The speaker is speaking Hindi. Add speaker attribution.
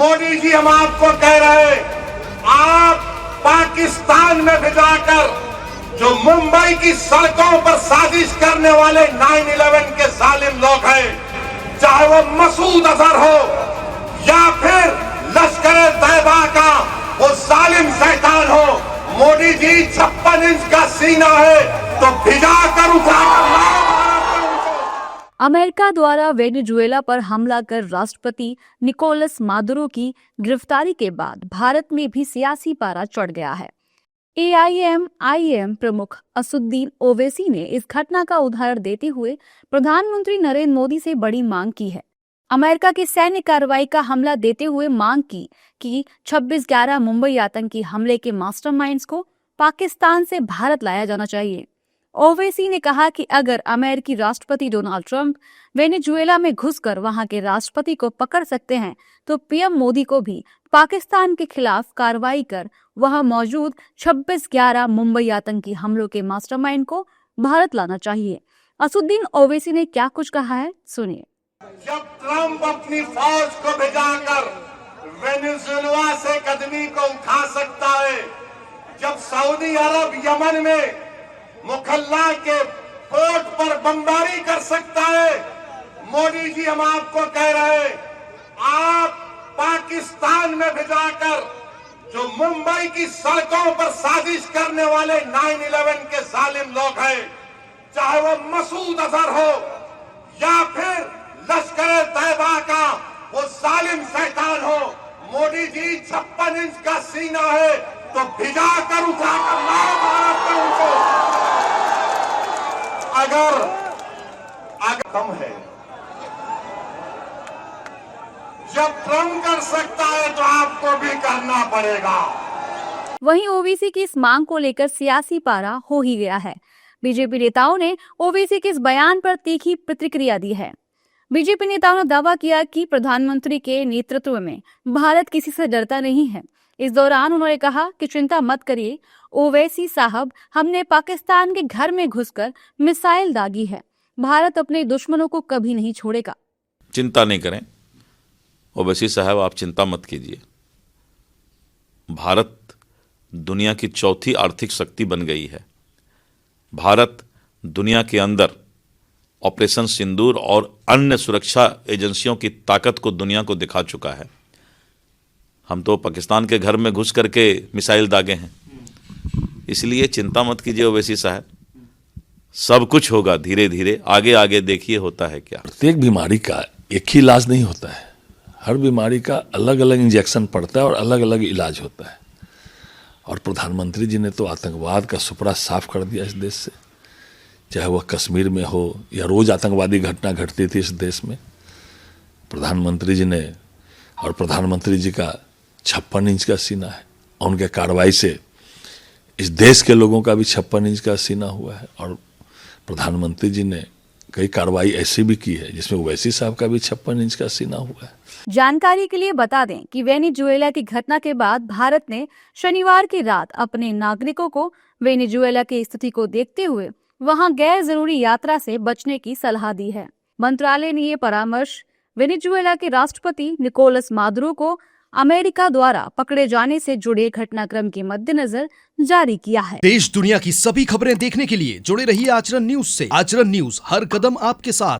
Speaker 1: मोदी जी, हम आपको कह रहे हैं, आप पाकिस्तान में भिजाकर जो मुंबई की सड़कों पर साजिश करने वाले 9/11 के जालिम लोग हैं, चाहे वो मसूद अजहर हो या फिर लश्कर-ए-तैयबा का वो जालिम शैतान हो, मोदी जी 56 इंच का सीना है तो भिजा कर उठाकर लाओ भारत में उनको।
Speaker 2: अमेरिका द्वारा वेनेजुएला पर हमला कर राष्ट्रपति निकोलस मादुरो की गिरफ्तारी के बाद भारत में भी सियासी पारा चढ़ गया है। AIM प्रमुख असुद्दीन ओवैसी ने इस घटना का उदाहरण देते हुए प्रधानमंत्री नरेंद्र मोदी से बड़ी मांग की है। अमेरिका की सैन्य कार्रवाई का हमला देते हुए मांग की कि 26/11 मुंबई आतंकी हमले के मास्टरमाइंड्स को पाकिस्तान से भारत लाया जाना चाहिए। ओवैसी ने कहा कि अगर अमेरिकी राष्ट्रपति डोनाल्ड ट्रंप वेनेजुएला में घुसकर वहां के राष्ट्रपति को पकड़ सकते हैं तो पीएम मोदी को भी पाकिस्तान के खिलाफ कार्रवाई कर वहां मौजूद 26/11 मुंबई आतंकी हमलों के मास्टरमाइंड को भारत लाना चाहिए। असुद्दीन ओवैसी ने क्या कुछ कहा है, सुनिए।
Speaker 1: जब ट्रंप अपनी फौज को भिजाकर वेनेजुएला से कदमी को उठा सकता है, जब सऊदी अरब यमन में मुखल्ला के पोर्ट पर बमबारी कर सकता है, मोदी जी, हम आपको कह रहे हैं, आप पाकिस्तान में भिजाकर जो मुंबई की सड़कों पर साजिश करने वाले 9/11 के जालिम लोग हैं, चाहे वो मसूद अजहर हो या फिर लश्कर-ए-तैयबा का वो जालिम शैतान हो, मोदी जी 56 इंच का सीना है तो भिजा कर उठाकर लाओ भारत में उनको। अगर कम है, जब ट्रंप कर सकता है तो आपको भी करना पड़ेगा।
Speaker 2: वहीं ओवैसी की इस मांग को लेकर सियासी पारा हो ही गया है। बीजेपी नेताओं ने ओवैसी के इस बयान पर तीखी प्रतिक्रिया दी है। बीजेपी नेताओं ने दावा किया कि प्रधानमंत्री के नेतृत्व में भारत किसी से डरता नहीं है। इस दौरान उन्होंने कहा कि चिंता मत करिए ओवैसी साहब, हमने पाकिस्तान के घर में घुसकर मिसाइल दागी है, भारत अपने दुश्मनों को कभी नहीं छोड़ेगा।
Speaker 3: चिंता नहीं करें ओवैसी साहब, आप चिंता मत कीजिए। भारत दुनिया की चौथी आर्थिक शक्ति बन गई है। भारत दुनिया के अंदर ऑपरेशन सिंदूर और अन्य सुरक्षा एजेंसियों की ताकत को दुनिया को दिखा चुका है। हम तो पाकिस्तान के घर में घुस करके मिसाइल दागे हैं, इसलिए चिंता मत कीजिए ओवैसी साहब, सब कुछ होगा धीरे धीरे, आगे आगे देखिए होता है क्या।
Speaker 4: प्रत्येक बीमारी का एक ही इलाज नहीं होता है, हर बीमारी का अलग अलग इंजेक्शन पड़ता है और अलग अलग इलाज होता है। और प्रधानमंत्री जी ने तो आतंकवाद का सुपड़ा साफ कर दिया इस देश से, चाहे वह कश्मीर में हो या रोज आतंकवादी घटना घटती थी इस देश में। प्रधानमंत्री जी ने, और प्रधानमंत्री जी का 56 इंच का सीना है, और उनके कार्रवाई से इस देश के लोगों का भी 56 इंच का सीना हुआ है। और प्रधानमंत्री जी ने कई कार्रवाई ऐसी भी की है जिसमें ओवैसी साहब का भी 56 इंच का सीना हुआ है।
Speaker 2: जानकारी के लिए बता दें कि वेनेजुएला की घटना के बाद भारत ने शनिवार की रात अपने नागरिकों को वेनेजुएला की स्थिति को देखते हुए वहां गैर जरूरी यात्रा से बचने की सलाह दी है। मंत्रालय ने ये परामर्श वेनेजुएला के राष्ट्रपति निकोलस मादुरो को अमेरिका द्वारा पकड़े जाने से जुड़े घटनाक्रम के मद्देनजर जारी किया है।
Speaker 5: देश दुनिया की सभी खबरें देखने के लिए जुड़े रहिए आचरण न्यूज से। आचरण न्यूज, हर कदम आपके साथ।